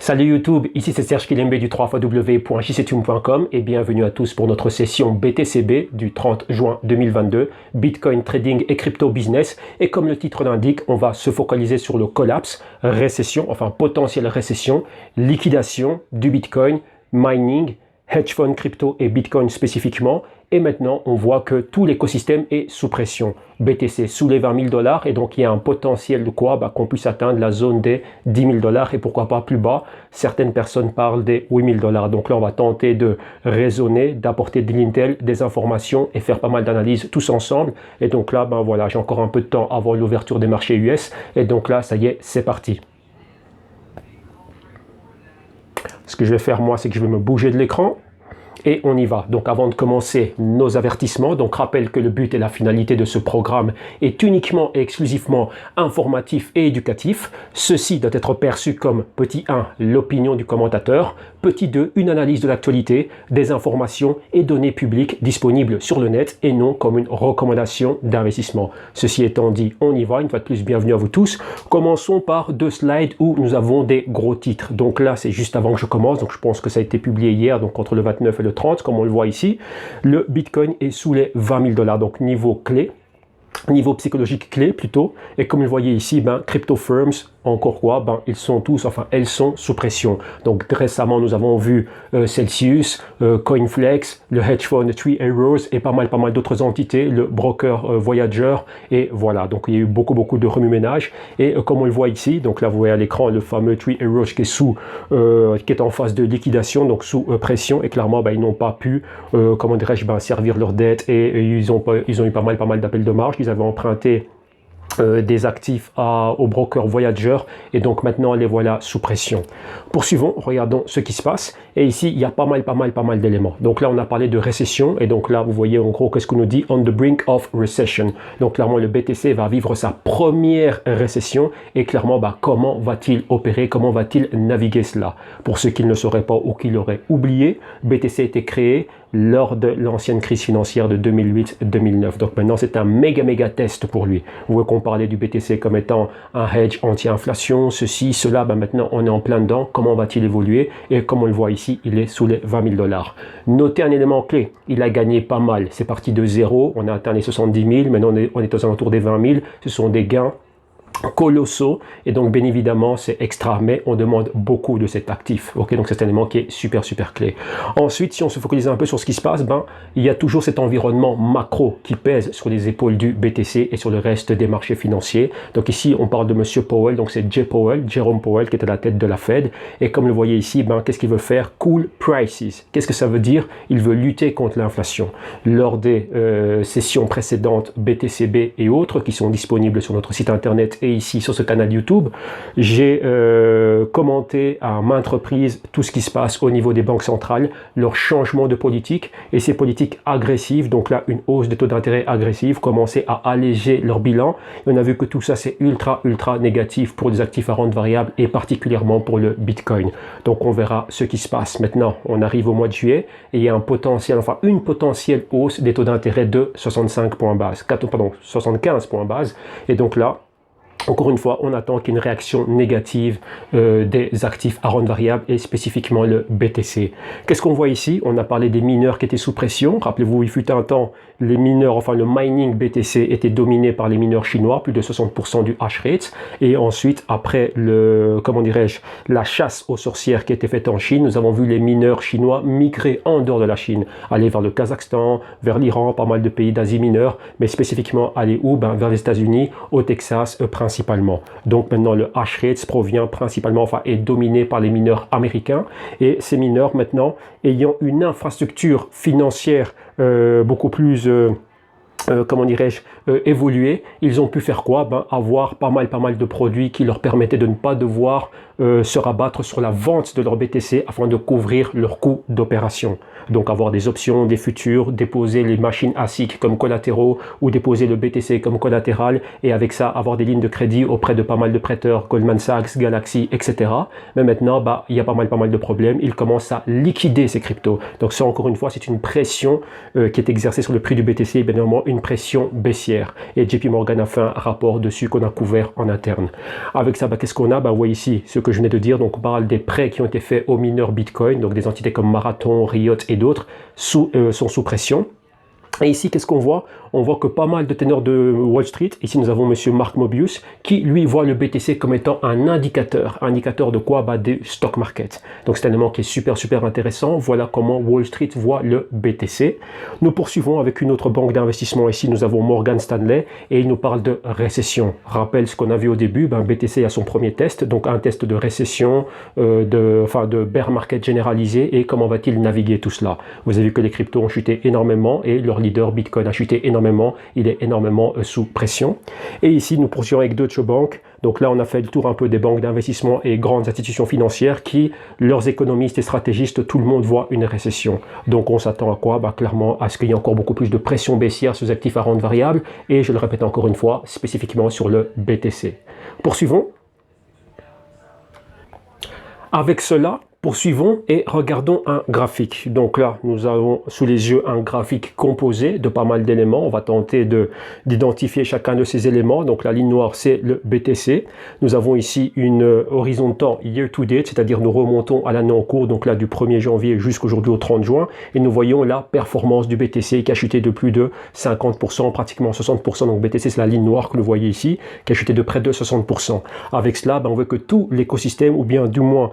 Salut YouTube, ici c'est Serge Kilembe du www.jctune.com et bienvenue à tous pour notre session BTCB du 30 juin 2022, Bitcoin Trading et Crypto Business. Et comme le titre l'indique, on va se focaliser sur le collapse, récession, enfin potentielle récession, liquidation du Bitcoin, mining, hedge fund crypto et Bitcoin spécifiquement. Et maintenant, on voit que tout l'écosystème est sous pression. BTC sous les 20 000 dollars et donc il y a un potentiel de quoi qu'on puisse atteindre la zone des 10 000 dollars et pourquoi pas plus bas. Certaines personnes parlent des 8 000 dollars. Donc là, on va tenter de raisonner, d'apporter de l'intel, des informations et faire pas mal d'analyses tous ensemble. Et donc là, voilà, j'ai encore un peu de temps avant l'ouverture des marchés US. Et donc là, ça y est, c'est parti. Ce que je vais faire moi, c'est que je vais me bouger de l'écran. Et on y va. Donc avant de commencer, nos avertissements. Donc rappelle que le but et la finalité de ce programme est uniquement et exclusivement informatif et éducatif. Ceci doit être perçu comme petit 1, l'opinion du commentateur. Petit 2, une analyse de l'actualité, des informations et données publiques disponibles sur le net et non comme une recommandation d'investissement. Ceci étant dit, on y va. Une fois de plus, bienvenue à vous tous. Commençons par deux slides où nous avons des gros titres. Donc là, c'est juste avant que je commence. Donc je pense que ça a été publié hier, donc entre le 29 et le 30, comme on le voit ici. Le Bitcoin est sous les 20 000 dollars, donc niveau clé. Niveau psychologique clé plutôt, et comme vous le voyez ici, crypto firms, encore quoi, ils sont tous, enfin elles sont sous pression. Donc récemment nous avons vu Celsius, Coinflex, le hedge fund Three Arrows et pas mal d'autres entités, le broker Voyager, et voilà, donc il y a eu beaucoup de remue-ménage. Et comme on le voit ici, donc là vous voyez à l'écran le fameux Three Arrows qui est en phase de liquidation, donc sous pression, et clairement ils n'ont pas pu, comment dirais-je, servir leur dette, et ils ont eu pas mal d'appels de marge. Ils avaient emprunté des actifs au broker Voyager et donc maintenant les voilà sous pression. Poursuivons, regardons ce qui se passe et ici il y a pas mal d'éléments. Donc là on a parlé de récession et donc là vous voyez en gros qu'est-ce qu'on nous dit, on the brink of recession. Donc clairement le BTC va vivre sa première récession et clairement comment va-t-il opérer, comment va-t-il naviguer cela? Pour ceux qui ne le sauraient pas ou qui l'auraient oublié, BTC a été créé lors de l'ancienne crise financière de 2008-2009. Donc maintenant c'est un méga test pour lui. Vous voyez qu'on parlait du BTC comme étant un hedge anti-inflation, ceci, cela, maintenant on est en plein dedans. Comment va-t-il évoluer? Et comme on le voit ici, il est sous les 20 000 dollars. Notez un élément clé, il a gagné pas mal. C'est parti de zéro, on a atteint les 70 000, maintenant on est aux alentours des 20 000. Ce sont des gains colossaux et donc bien évidemment c'est extra, mais on demande beaucoup de cet actif. Ok, donc c'est un élément qui est super clé. Ensuite, si on se focalise un peu sur ce qui se passe, il y a toujours cet environnement macro qui pèse sur les épaules du BTC et sur le reste des marchés financiers. Donc ici on parle de monsieur Powell, donc c'est Jerome Powell qui est à la tête de la Fed, et comme vous le voyez ici, qu'est-ce qu'il veut faire? Cool prices. Qu'est-ce que ça veut dire? Il veut lutter contre l'inflation. Lors des sessions précédentes BTCB et autres qui sont disponibles sur notre site internet et ici sur ce canal YouTube, j'ai commenté à maintes reprises tout ce qui se passe au niveau des banques centrales, leur changement de politique et ces politiques agressives, donc là une hausse des taux d'intérêt agressive, commencer à alléger leur bilan. Et on a vu que tout ça c'est ultra négatif pour les actifs à rente variable et particulièrement pour le Bitcoin. Donc on verra ce qui se passe. Maintenant on arrive au mois de juillet et il y a une potentielle hausse des taux d'intérêt de 65 points base, 75 points base, et donc là encore une fois, on attend qu'il y ait une réaction négative des actifs à rente variable et spécifiquement le BTC. Qu'est-ce qu'on voit ici? On a parlé des mineurs qui étaient sous pression. Rappelez-vous, il fut un temps, les mineurs, le mining BTC était dominé par les mineurs chinois, plus de 60% du hash rate. Et ensuite, après la chasse aux sorcières qui a été faite en Chine, nous avons vu les mineurs chinois migrer en dehors de la Chine, aller vers le Kazakhstan, vers l'Iran, pas mal de pays d'Asie mineure, mais spécifiquement aller où? Vers les États-Unis, au Texas, principalement. Donc maintenant le hash rate provient principalement, est dominé par les mineurs américains, et ces mineurs maintenant ayant une infrastructure financière beaucoup plus évoluer, ils ont pu faire quoi? Avoir pas mal de produits qui leur permettaient de ne pas devoir se rabattre sur la vente de leur BTC afin de couvrir leurs coûts d'opération. Donc avoir des options, des futurs, déposer les machines ASIC comme collatéraux ou déposer le BTC comme collatéral, et avec ça avoir des lignes de crédit auprès de pas mal de prêteurs, Goldman Sachs, Galaxy, etc. Mais maintenant, il y a pas mal de problèmes. Ils commencent à liquider ces cryptos. Donc ça, encore une fois, c'est une pression qui est exercée sur le prix du BTC, et bien évidemment une pression baissière. Et JP Morgan a fait un rapport dessus qu'on a couvert en interne. Avec ça, qu'est-ce qu'on a? Vous voyez ici ce que que je venais de dire. Donc on parle des prêts qui ont été faits aux mineurs Bitcoin, donc des entités comme Marathon, Riot et d'autres sont sous pression. Et ici, qu'est-ce qu'on voit? On voit que pas mal de ténors de Wall Street, ici nous avons monsieur Mark Mobius, qui lui voit le BTC comme étant un indicateur. Indicateur de quoi? Des stock market. Donc c'est un élément qui est super intéressant. Voilà comment Wall Street voit le BTC. Nous poursuivons avec une autre banque d'investissement. Ici nous avons Morgan Stanley et il nous parle de récession. Rappelle ce qu'on a vu au début, BTC a son premier test, donc un test de récession, de bear market généralisé, et comment va-t-il naviguer tout cela? Vous avez vu que les cryptos ont chuté énormément et leur leader Bitcoin a chuté énormément, il est énormément sous pression. Et ici nous poursuivons avec Deutsche Bank. Donc là on a fait le tour un peu des banques d'investissement et grandes institutions financières qui, leurs économistes et stratégistes, tout le monde voit une récession. Donc on s'attend à quoi? Clairement à ce qu'il y ait encore beaucoup plus de pression baissière sur les actifs à rente variable, et je le répète encore une fois, spécifiquement sur le BTC. Poursuivons. Avec cela, poursuivons et regardons un graphique. Donc là, nous avons sous les yeux un graphique composé de pas mal d'éléments. On va tenter d'identifier chacun de ces éléments. Donc la ligne noire, c'est le BTC. Nous avons ici une horizon de temps year to date, c'est-à-dire nous remontons à l'année en cours, donc là du 1er janvier jusqu'aujourd'hui au 30 juin. Et nous voyons la performance du BTC qui a chuté de plus de 50%, pratiquement 60%. Donc BTC, c'est la ligne noire que vous voyez ici, qui a chuté de près de 60%. Avec cela, on voit que tout l'écosystème, ou bien du moins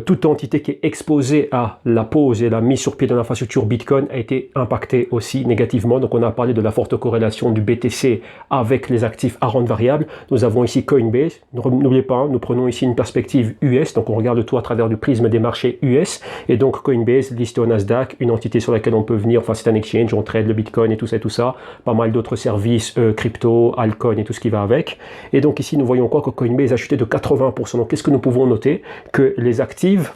toute entité qui est exposée à la pose et la mise sur pied de l'infrastructure Bitcoin a été impactée aussi négativement. Donc on a parlé de la forte corrélation du BTC avec les actifs à rente variable. Nous avons ici Coinbase. N'oubliez pas, nous prenons ici une perspective US, donc on regarde tout à travers du prisme des marchés US. Et donc Coinbase, listé au Nasdaq, une entité sur laquelle on peut venir, c'est un exchange, on trade le Bitcoin et tout ça, pas mal d'autres services crypto, altcoin et tout ce qui va avec. Et donc ici nous voyons quoi? Que Coinbase a chuté de 80%. Donc qu'est-ce que nous pouvons noter? Que les actifs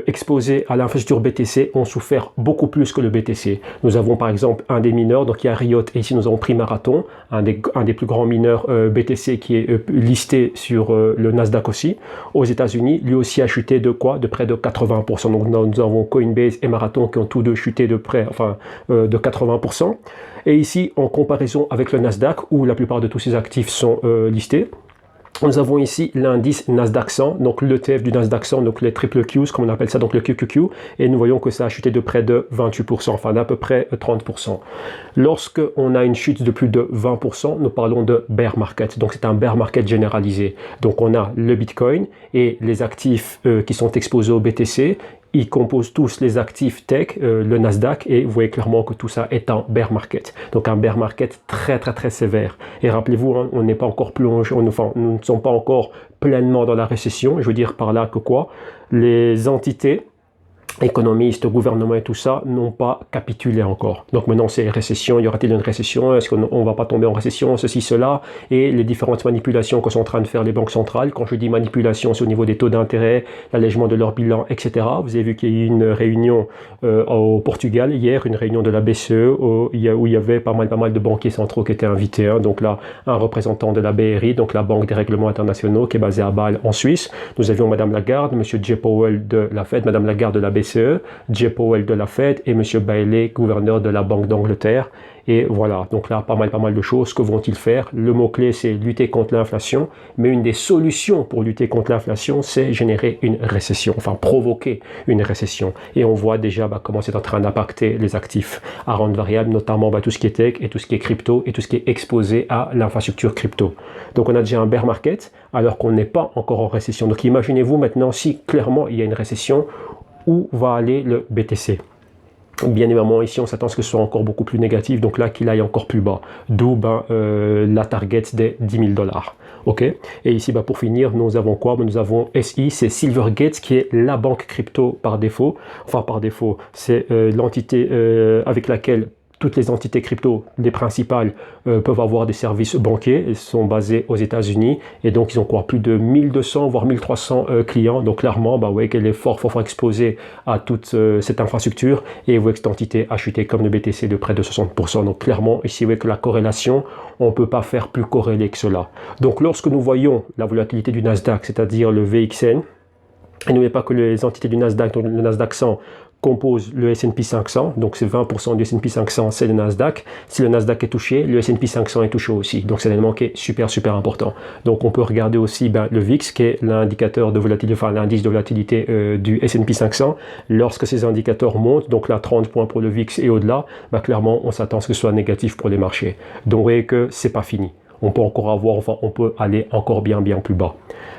exposés à l'infrastructure BTC ont souffert beaucoup plus que le BTC. Nous avons par exemple un des mineurs, donc il y a Riot, et ici nous avons pris Marathon, un des plus grands mineurs BTC qui est listé sur le Nasdaq aussi. Aux États-Unis, lui aussi a chuté de quoi? De près de 80%. Donc nous avons Coinbase et Marathon qui ont tous deux chuté de près, de 80%. Et ici, en comparaison avec le Nasdaq, où la plupart de tous ces actifs sont listés, nous avons ici l'indice Nasdaq 100, donc l'ETF du Nasdaq 100, donc les triple Qs, comme on appelle ça, donc le QQQ, et nous voyons que ça a chuté de près de 28%, d'à peu près 30%. Lorsque on a une chute de plus de 20%, nous parlons de bear market, donc c'est un bear market généralisé. Donc on a le Bitcoin et les actifs qui sont exposés au BTC. Ils composent tous les actifs tech, le Nasdaq, et vous voyez clairement que tout ça est un bear market. Donc un bear market très sévère. Et rappelez-vous, on n'est pas encore nous ne sommes pas encore pleinement dans la récession. Je veux dire par là que quoi? Les entités, économistes, gouvernements et tout ça n'ont pas capitulé encore. Donc maintenant c'est récession, y aura-t-il une récession? Est-ce qu'on va pas tomber en récession? Ceci, cela, et les différentes manipulations que sont en train de faire les banques centrales. Quand je dis manipulation, c'est au niveau des taux d'intérêt, l'allègement de leur bilan, etc. Vous avez vu qu'il y a eu une réunion au Portugal hier, une réunion de la BCE où il y avait pas mal de banquiers centraux qui étaient invités. Donc là, un représentant de la BRI, donc la Banque des règlements internationaux, qui est basée à Bâle en Suisse. Nous avions Madame Lagarde, Monsieur Jay Powell de la Fed, Madame Lagarde de la BCE, Jay Powell de la Fed et M. Bailey, gouverneur de la Banque d'Angleterre. Et voilà, donc là, pas mal de choses. Que vont-ils faire? Le mot-clé, c'est lutter contre l'inflation. Mais une des solutions pour lutter contre l'inflation, c'est générer une récession, provoquer une récession. Et on voit déjà comment c'est en train d'impacter les actifs à rente variable, notamment tout ce qui est tech et tout ce qui est crypto et tout ce qui est exposé à l'infrastructure crypto. Donc on a déjà un bear market alors qu'on n'est pas encore en récession. Donc imaginez-vous maintenant si clairement il y a une récession, où va aller le BTC? Bien évidemment, ici, on s'attend à ce que ce soit encore beaucoup plus négatif, donc là, qu'il aille encore plus bas. D'où la target des 10 000 $. OK? Et ici, pour finir, nous avons quoi? Nous avons SI, c'est Silvergate, qui est la banque crypto par défaut. Par défaut, c'est l'entité avec laquelle toutes les entités crypto, les principales, peuvent avoir des services banquiers. Ils sont basés aux États-Unis et donc ils ont plus de 1200 voire 1300 clients. Donc clairement, vous voyez qu'elle est fort exposée à toute cette infrastructure, et vous voyez que cette entité a chuté comme le BTC de près de 60%. Donc clairement, ici, vous voyez que la corrélation, on ne peut pas faire plus corrélé que cela. Donc lorsque nous voyons la volatilité du Nasdaq, c'est-à-dire le VXN, Et n'oubliez pas que les entités du Nasdaq, donc le Nasdaq 100, composent le S&P 500, donc c'est 20% du S&P 500, c'est le Nasdaq. Si le Nasdaq est touché, le S&P 500 est touché aussi. Donc c'est un élément qui est super important. Donc on peut regarder aussi le VIX, qui est l'indicateur de volatilité, enfin l'indice de volatilité du S&P 500. Lorsque ces indicateurs montent, donc là 30 points pour le VIX et au-delà, clairement on s'attend à ce que ce soit négatif pour les marchés. Donc vous voyez que c'est pas fini. On peut encore avoir, enfin on peut aller encore bien plus bas.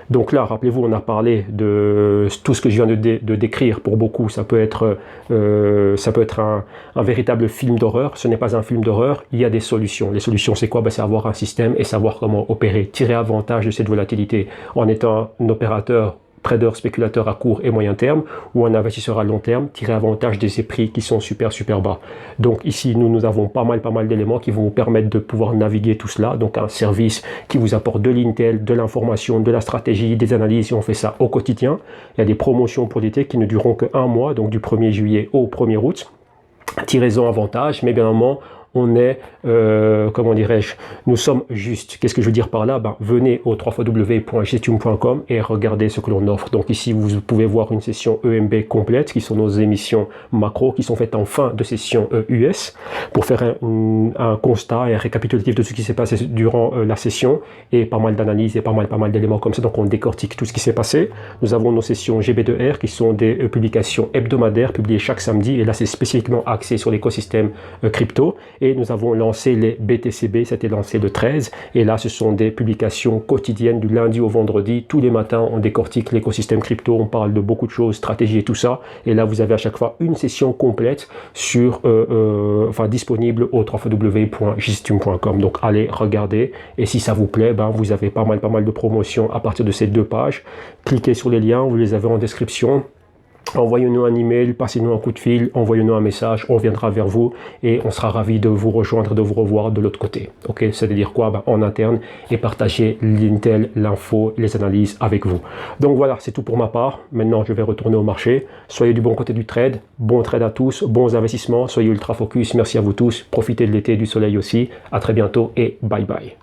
Donc là, rappelez-vous, on a parlé de tout ce que je viens de décrire. Pour beaucoup, ça peut être un véritable film d'horreur. Ce n'est pas un film d'horreur, il y a des solutions. Les solutions, c'est quoi? C'est avoir un système et savoir comment opérer, tirer avantage de cette volatilité en étant un opérateur, trader, spéculateur à court et moyen terme, ou un investisseur à long terme, tirer avantage de ces prix qui sont super bas. Donc ici, nous avons pas mal d'éléments qui vont vous permettre de pouvoir naviguer tout cela. Donc un service qui vous apporte de l'intel, de l'information, de la stratégie, des analyses, et on fait ça au quotidien. Il y a des promotions pour l'été qui ne dureront que 1 mois, donc du 1er juillet au 1er août. Tirez-en avantage, mais bien évidemment, on est, comment dirais-je, nous sommes justes. Qu'est-ce que je veux dire par là? Venez au www.gestium.com et regardez ce que l'on offre. Donc ici, vous pouvez voir une session EMB complète, qui sont nos émissions macro, qui sont faites en fin de session US, pour faire un constat et un récapitulatif de ce qui s'est passé durant la session, et pas mal d'analyses et pas mal d'éléments comme ça. Donc on décortique tout ce qui s'est passé. Nous avons nos sessions GB2R, qui sont des publications hebdomadaires, publiées chaque samedi, et là c'est spécifiquement axé sur l'écosystème crypto. Et nous avons lancé les BTCB, c'était lancé le 13. Et là, ce sont des publications quotidiennes du lundi au vendredi. Tous les matins, on décortique l'écosystème crypto, on parle de beaucoup de choses, stratégie et tout ça. Et là, vous avez à chaque fois une session complète disponible au www.gestium.com. Donc, allez regarder. Et si ça vous plaît, vous avez pas mal de promotions à partir de ces 2 pages. Cliquez sur les liens, vous les avez en description. Envoyez-nous un email, passez-nous un coup de fil, envoyez-nous un message, on viendra vers vous et on sera ravis de vous rejoindre, de vous revoir de l'autre côté. Ok, c'est-à-dire quoi? En interne, et partager l'intel, l'info, les analyses avec vous. Donc voilà, c'est tout pour ma part. Maintenant, je vais retourner au marché. Soyez du bon côté du trade. Bon trade à tous, bons investissements. Soyez ultra focus. Merci à vous tous. Profitez de l'été, du soleil aussi. À très bientôt et bye bye.